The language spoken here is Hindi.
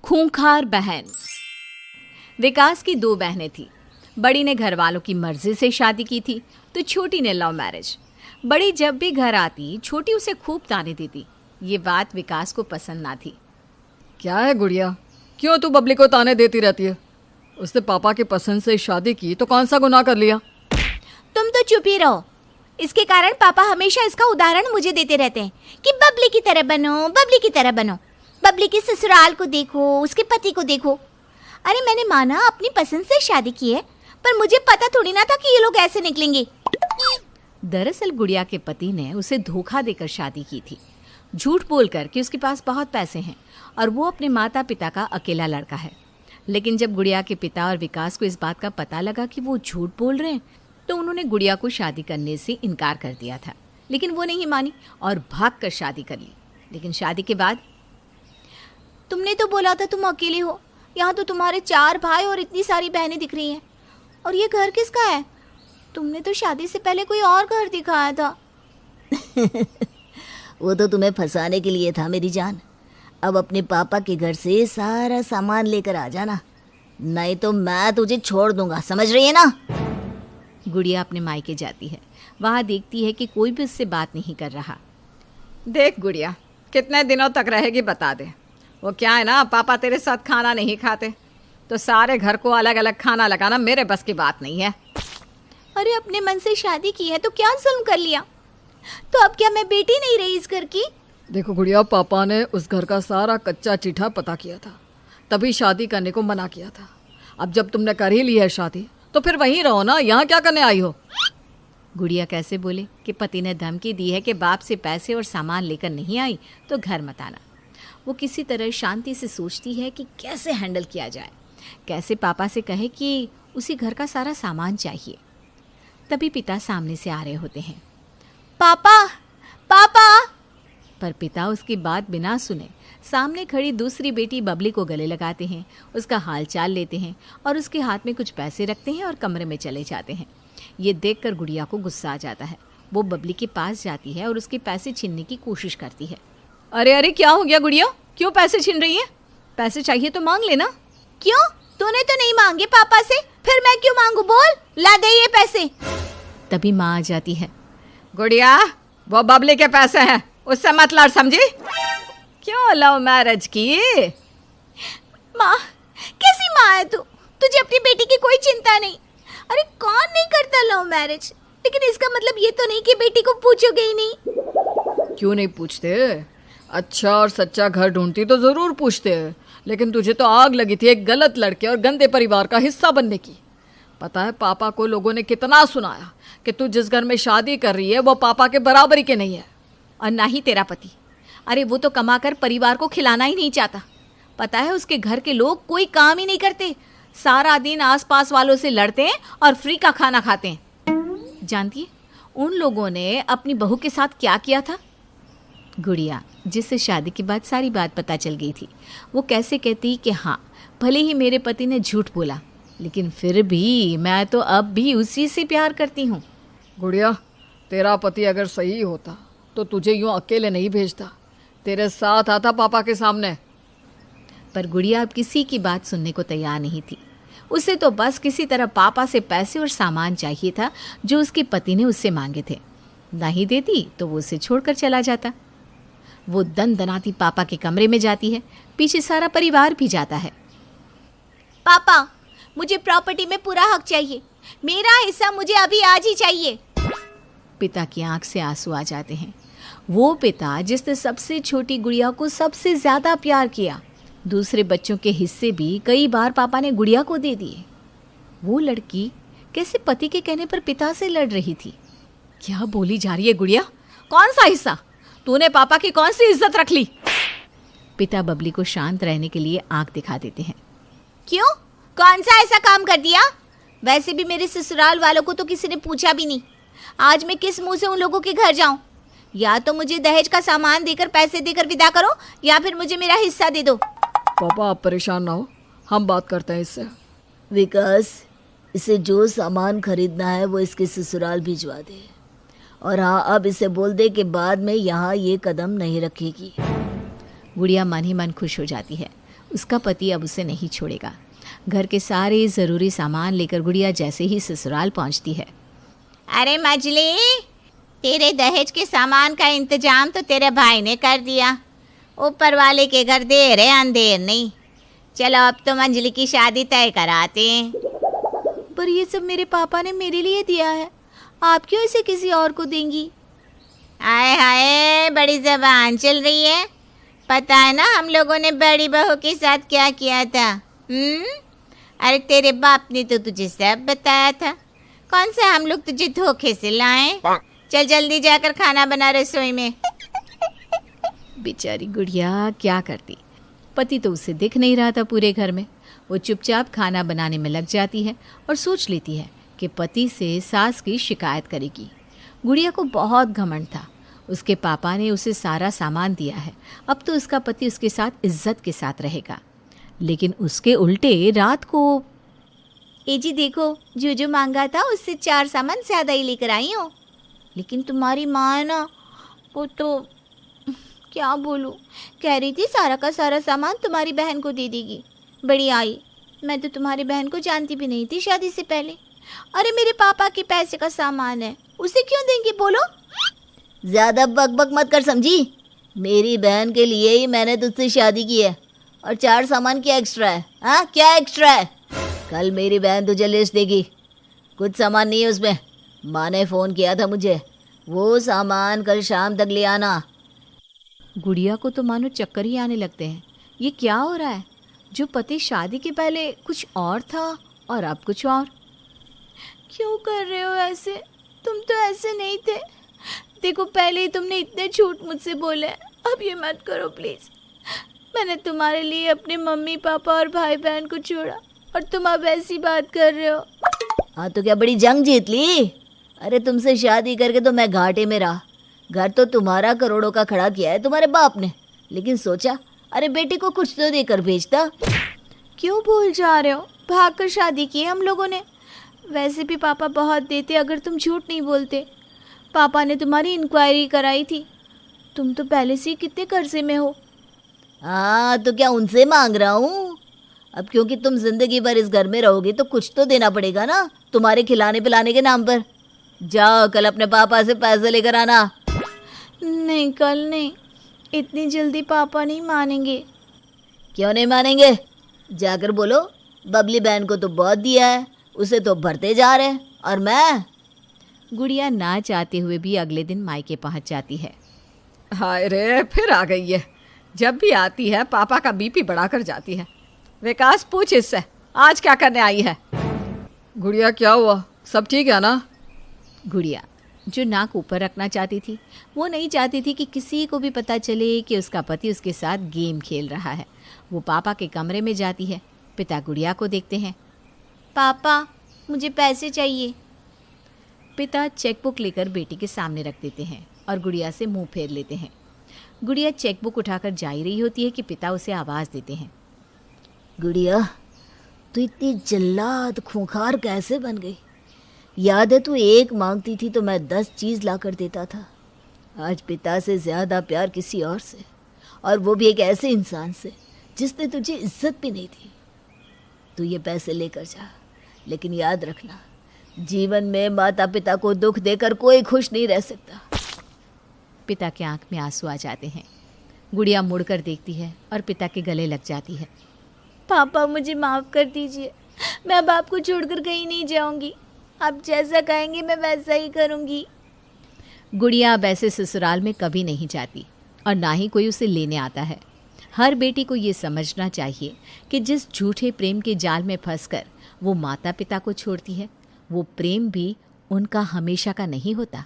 खूंखार बहन। विकास की 2 बहनें थीं। बड़ी ने घर वालों की मर्जी से शादी की थी तो छोटी ने लव मैरिज। बड़ी जब भी घर आती छोटी उसे खूब ताने देती। ये बात विकास को पसंद ना थी। क्या है गुड़िया, क्यों तू बबली को ताने देती रहती है? उसने पापा की पसंद से शादी की तो कौन सा गुनाह कर लिया? तुम तो चुप ही रहो। इसके कारण पापा हमेशा इसका उदाहरण मुझे देते रहते हैं कि बबली की तरह बनो, बबली की तरह बनो। बबली के ससुराल को देखो, उसके पति को देखो। अरे मैंने माना अपनी पसंद से शादी की है, पर मुझे पता थोड़ी ना था कि ये लोग ऐसे निकलेंगे। दरअसल गुड़िया के पति ने उसे धोखा देकर शादी की थी, झूठ बोलकर कि उसके पास बहुत पैसे हैं और वो अपने माता पिता का अकेला लड़का है। लेकिन जब गुड़िया के पिता और विकास को इस बात का पता लगा कि वो झूठ बोल रहे हैं तो उन्होंने गुड़िया को शादी करने से इनकार कर दिया था। लेकिन वो नहीं मानी और भागकर शादी कर ली। लेकिन शादी के बाद तुमने तो बोला था तुम अकेले हो, यहाँ तो तुम्हारे 4 भाई और इतनी सारी बहनें दिख रही हैं। और ये घर किसका है? तुमने तो शादी से पहले कोई और घर दिखाया था। वो तो तुम्हें फंसाने के लिए था मेरी जान। अब अपने पापा के घर से सारा सामान लेकर आ जाना, नहीं तो मैं तुझे छोड़ दूंगा, समझ रही है ना? गुड़िया अपने मायके जाती है। वहाँ देखती है कि कोई भी उससे बात नहीं कर रहा। देख गुड़िया, कितने दिनों तक रहेगी बता दे। वो क्या है ना, पापा तेरे साथ खाना नहीं खाते तो सारे घर को अलग अलग खाना लगाना मेरे बस की बात नहीं है। अरे अपने मन से शादी की है तो क्या जुल्म कर लिया? तो अब क्या मैं बेटी नहीं रही इस घर की? देखो गुड़िया, पापा ने उस घर का सारा कच्चा चिट्ठा पता किया था, तभी शादी करने को मना किया था। अब जब तुमने कर ही ली है शादी तो फिर वहीं रहो ना, यहाँ क्या करने आई हो? गुड़िया कैसे बोले कि पति ने धमकी दी है कि बाप से पैसे और सामान लेकर नहीं आई तो घर मत आना। वो किसी तरह शांति से सोचती है कि कैसे हैंडल किया जाए, कैसे पापा से कहे कि उसी घर का सारा सामान चाहिए। तभी पिता सामने से आ रहे होते हैं। पापा, पापा! पर पिता उसकी बात बिना सुने सामने खड़ी दूसरी बेटी बबली को गले लगाते हैं, उसका हाल चाल लेते हैं और उसके हाथ में कुछ पैसे रखते हैं और कमरे में चले जाते हैं। ये देखकर गुड़िया को गुस्सा आ जाता है। वो बबली के पास जाती है और उसके पैसे छीनने की कोशिश करती है। अरे अरे, क्या हो गया गुड़िया, क्यों पैसे छीन रही है? पैसे चाहिए तो मांग लेना। क्यों? तूने तो नहीं मांगे पापा से, फिर मैं क्यों मांगू? बोल, ला दे ये पैसे। तभी माँ आ जाती है। गुड़िया, वो बबली के पैसे हैं, उससे मत लड़, समझी? क्यों लव मैरिज की? माँ, कैसी माँ है तू? तुझे अपनी बेटी की कोई चिंता नहीं। अरे कौन नहीं करता लव मैरिज? लेकिन इसका मतलब ये तो नहीं कि बेटी को पूछोगे ही नहीं। क्यों नहीं पूछते? अच्छा और सच्चा घर ढूंढती तो जरूर पूछते, लेकिन तुझे तो आग लगी थी एक गलत लड़के और गंदे परिवार का हिस्सा बनने की। पता है पापा को लोगों ने कितना सुनाया कि तू जिस घर में शादी कर रही है वो पापा के बराबरी के नहीं है। और ना ही तेरा पति। अरे वो तो कमाकर परिवार को खिलाना ही नहीं चाहता। पता है उसके घर के लोग कोई काम ही नहीं करते, सारा दिन आसपास वालों से लड़ते हैं और फ्री का खाना खाते हैं। जानती है उन लोगों ने अपनी बहू के साथ क्या किया था? गुड़िया, जिससे शादी के बाद सारी बात पता चल गई थी, वो कैसे कहती कि हाँ भले ही मेरे पति ने झूठ बोला, लेकिन फिर भी मैं तो अब भी उसी से प्यार करती हूँ। गुड़िया, तेरा पति अगर सही होता तो तुझे यूं अकेले नहीं भेजता, तेरे साथ आता पापा के सामने। पर गुड़िया अब किसी की बात सुनने को तैयार नहीं थी। उसे तो बस किसी तरह पापा से पैसे और सामान चाहिए था जो उसके पति ने उससे मांगे थे। नहीं देती तो वो उसे छोड़कर चला जाता। वो दनाती पापा के कमरे में जाती है, पीछे सारा परिवार भी जाता है। पापा, मुझे प्रॉपर्टी में पूरा हक चाहिए, मेरा हिस्सा मुझे अभी आज ही चाहिए। पिता की आंख से आंसू आ जाते हैं। वो पिता जिसने सबसे छोटी गुड़िया को सबसे ज्यादा प्यार किया, दूसरे बच्चों के हिस्से भी कई बार पापा ने गुड़िया को दे दिए। वो लड़की कैसे पति के कहने पर पिता से लड़ रही थी? क्या बोली जा रही है गुड़िया? कौन सा हिस्सा? तूने पापा की कौन सी इज्जत रख ली? पिता बबली को शांत रहने के लिए आंख दिखा देते हैं। क्यों? कौन सा ऐसा काम कर दिया? वैसे भी मेरे ससुराल वालों को तो किसी ने पूछा भी नहीं। आज मैं किस मुंह से उन लोगों के घर जाऊं? या तो मुझे दहेज का सामान देकर पैसे देकर विदा करो, या फिर मुझे मेरा हिस्सा दे दो। पापा आप परेशान ना हो, हम बात करते हैं इससे। विकास, इसे जो सामान खरीदना है वो इसके ससुराल भिजवा दे। और हाँ, अब इसे बोल दे कि बाद में यहाँ ये कदम नहीं रखेगी। गुड़िया मन ही मन खुश हो जाती है। उसका पति अब उसे नहीं छोड़ेगा। घर के सारे ज़रूरी सामान लेकर गुड़िया जैसे ही ससुराल पहुंचती है। अरे मजली, तेरे दहेज के सामान का इंतजाम तो तेरे भाई ने कर दिया। ऊपर वाले के घर देर है अंधेर नहीं। चलो अब तो मंजली की शादी तय कराते हैं। पर ये सब मेरे पापा ने मेरे लिए दिया है, आप क्यों इसे किसी और को देंगी? आए हाय, बड़ी जबान चल रही है। पता है ना हम लोगों ने बड़ी बहू के साथ क्या किया था? अरे तेरे बाप ने तो तुझे सब बताया था। कौन सा हम लोग तुझे धोखे से लाए? चल जल्दी जाकर खाना बना रसोई में। बेचारी गुड़िया क्या करती, पति तो उसे दिख नहीं रहा था पूरे घर में। वो चुपचाप खाना बनाने में लग जाती है और सोच लेती है कि पति से सास की शिकायत करेगी। गुड़िया को बहुत घमंड था। उसके पापा ने उसे सारा सामान दिया है, अब तो उसका पति उसके साथ इज्जत के साथ रहेगा। लेकिन उसके उल्टे रात को ए जी देखो, जो मांगा था उससे 4 सामान ज़्यादा ही लेकर आई हूँ। लेकिन तुम्हारी माँ है ना, वो तो क्या बोलूँ, कह रही थी सारा का सारा सामान तुम्हारी बहन को दे देगी। बड़ी आई, मैं तो तुम्हारी बहन को जानती भी नहीं थी शादी से पहले। अरे मेरे पापा के पैसे का सामान है, उसे क्यों देंगे बोलो? ज्यादा बकबक मत कर समझी। मेरी बहन के लिए ही मैंने तुझसे शादी की है, और 4 सामान क्या एक्स्ट्रा है? हाँ क्या एक्स्ट्रा है? कल मेरी बहन तुझे लिस्ट देगी, कुछ सामान नहीं है उसमें। माँ ने फ़ोन किया था मुझे, वो सामान कल शाम तक ले आना। गुड़िया को तो मानो चक्कर ही आने लगते हैं। ये क्या हो रहा है? जो पति शादी के पहले कुछ और था और अब कुछ और। क्यों कर रहे हो ऐसे? तुम तो ऐसे नहीं थे। देखो पहले ही तुमने इतने झूठ मुझसे बोले, अब ये मत करो प्लीज़। मैंने तुम्हारे लिए अपने मम्मी पापा और भाई बहन को छोड़ा और तुम अब ऐसी बात कर रहे हो। हाँ तो क्या बड़ी जंग जीत ली? अरे तुमसे शादी करके तो मैं घाटे में रहा। घर तो तुम्हारा करोड़ों का खड़ा किया है तुम्हारे बाप ने, लेकिन सोचा अरे बेटी को कुछ तो देकर भेजता। क्यों भूल जा रहे हो? भाग कर शादी की हम लोगों ने। वैसे भी पापा बहुत देते अगर तुम झूठ नहीं बोलते। पापा ने तुम्हारी इंक्वायरी कराई थी। तुम तो पहले से ही कितने कर्जे में हो। हाँ तो क्या उनसे मांग रहा हूँ? अब क्योंकि तुम जिंदगी भर इस घर में रहोगे तो कुछ तो देना पड़ेगा ना, तुम्हारे खिलाने पिलाने के नाम पर। जाओ कल अपने पापा से पैसे लेकर आना। नहीं कल नहीं, इतनी जल्दी पापा नहीं मानेंगे। क्यों नहीं मानेंगे? जाकर बोलो बबली बहन को तो बहुत दिया है, उसे तो भरते जा रहे हैं, और मैं। गुड़िया ना चाहते हुए भी अगले दिन मायके पहुंच जाती है। हाय रे, फिर आ गई है। जब भी आती है पापा का बीपी बढ़ा कर जाती है। विकास पूछ इससे आज क्या करने आई है? गुड़िया क्या हुआ, सब ठीक है ना? गुड़िया जो नाक ऊपर रखना चाहती थी, वो नहीं चाहती थी कि किसी को भी पता चले कि उसका पति उसके साथ गेम खेल रहा है। वो पापा के कमरे में जाती है। पिता गुड़िया को देखते हैं। पापा मुझे पैसे चाहिए। पिता चेकबुक लेकर बेटी के सामने रख देते हैं और गुड़िया से मुंह फेर लेते हैं। गुड़िया चेकबुक उठाकर जा ही रही होती है कि पिता उसे आवाज़ देते हैं। गुड़िया तू इतनी जल्लाद खूंखार कैसे बन गई? याद है तू 1 मांगती थी तो मैं 10 चीज़ ला कर देता था। आज पिता से ज़्यादा प्यार किसी और से, और वो भी एक ऐसे इंसान से जिसने तुझे इज्जत भी नहीं दी। तू ये पैसे लेकर जा, लेकिन याद रखना जीवन में माता पिता को दुख देकर कोई खुश नहीं रह सकता। पिता के आंख में आंसू आ जाते हैं। गुड़िया मुड़कर देखती है और पिता के गले लग जाती है। पापा मुझे माफ़ कर दीजिए, मैं अब आपको छोड़कर कहीं नहीं जाऊंगी। आप जैसा कहेंगे मैं वैसा ही करूंगी। गुड़िया अब ऐसे ससुराल में कभी नहीं जाती और ना ही कोई उसे लेने आता है। हर बेटी को ये समझना चाहिए कि जिस झूठे प्रेम के जाल में फंसकर वो माता पिता को छोड़ती है, वो प्रेम भी उनका हमेशा का नहीं होता।